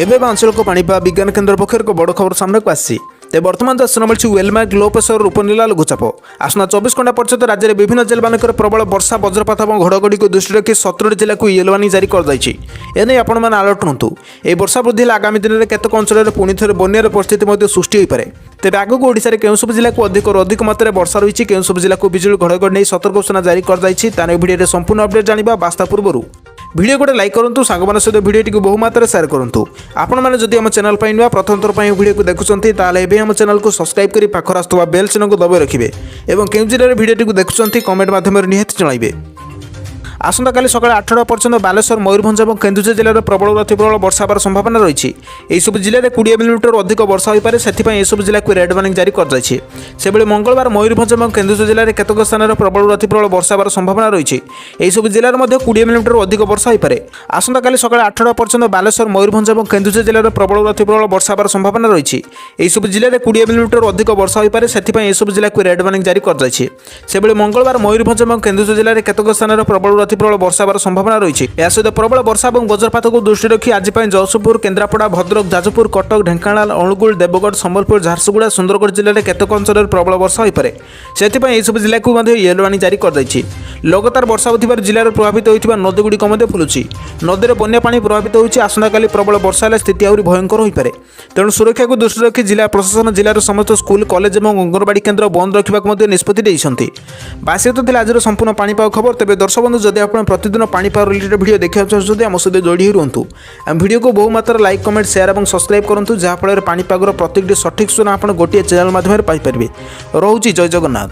एवं आंचलिक पाणीपाग विज्ञान केन्द्र पक्ष एक बड़ खबर सामने को आसी तेज बर्तमान दर्शन मिली वेलमार्क लो प्रेसर उपनीला लघुचाप आसना 24 घंटा पर्यंत राज्य में विभिन्न जिला मानक प्रबल वर्षा वज्रपात और घड़घड़ी को दृष्टि रखी 17 जिला को येलो वार्निंग जारी कर एने आपण अलर्ट रुहतु। यह वर्षा वृद्धि आगामी दिन में केतक अंचल पुणी थे बन्यार परिस्थिति सृष्टि हो पाए। तेज आगक ओडिशा केउं सब जिला को अधिक मात्रा वर्षा रही केउं सब जिला को बिजुली घड़घड़ी नहीं सतर्क सूचना जारी कर भिडियो संपूर्ण अपडेट जाना बास्ता पूर्व भिडियो गोटे लाइक करूँ सांग सहित भिडियो बहु मात्रा शेयर करूँ। आपण मैंने जदि आम चैनल पर नुआ प्रथम थर पर भिडियो को देखुंत आम चैनल को सब्सक्राइब कर पाखर आसुवा बेल चिन्ह को दबाई रखिए और केउं जिले भिडियो देखुंत कमेंट माध्यम निहाती जणाइबे। आसंता काली सकाळ 8टा पर्यंत बालेश्वर मयूरभंज और केन्दुझर जिले में प्रबल अति प्रबल वर्षा होबार संभावना रही। सब जिले में 20 मिलीमीटर अधिक वर्षा हो पाए से सब जिला को रेड वार्निंग जारी कर से मंगलवार मयूरभंज और केन्दुझर जिले में केतक स्थान में प्रबल अति प्रबल वर्षा होबार संभावना रही। सब जिले में 20 मिलीमीटर अधिक वर्षा हो पाए। आसंता काली सकाळ 8टा पर्यंत बालेश्वर मयूरभंज और केन्दुझर जिले में प्रबल अति प्रबल वर्षा होबार संभावना रही। सब जिले में 20 मिलीमीटर अधिक वर्षा हो पाए से सब जिला को रेड वार्निंग जारी कर से मंगलवार मयूरभंज और केन्दुझर जिले में केतक स्थान में प्रबल अति प्रबल वर्षा होबार संभावना रही। सहित प्रबल वर्षा और वज्रपात को दृष्टि रखी आज जयपुर केन्द्रापड़ा भद्रक जाजपुर कटक ढेंकानाल अनुगुल देवगढ़ संबलपुर झारसुगुड़ा सुंदरगढ़ जिले में केतक अंचल प्रबल वर्षा हो पाए से सब जिला को येलो वार्निंग जारी कर लगातार वर्षा होता जिले में प्रभावित होता नदीगुड़िक फुलुची नदी में बन्या पानी प्रभावित होती। आसंता काली प्रबल वर्षा है स्थिति आहरी भयंकर हो पाए। तेणु सुरक्षा को दृष्टि रखी जिला प्रशासन जिलार समस्त स्कूल कॉलेज और अंगनवाड़ी केन्द्र बंद रखा निष्पत्ति। बासित आज संपूर्ण पाणीपाग खबर। तेज दर्शक बंधु जदि आप प्रतिदिन पाणीपाग रिलेटेड वीडियो देखा चाहते आम सहित जोड़ी रुहतु। वीडियो को बहु मात्रा लाइक कमेंट शेयर और सब्सक्राइब करूँ जहाँफल पाणीपागर प्रत्येक सठिक सूचना आप गोटे चैनल माध्यम पाइपर। रोची जय जगन्नाथ।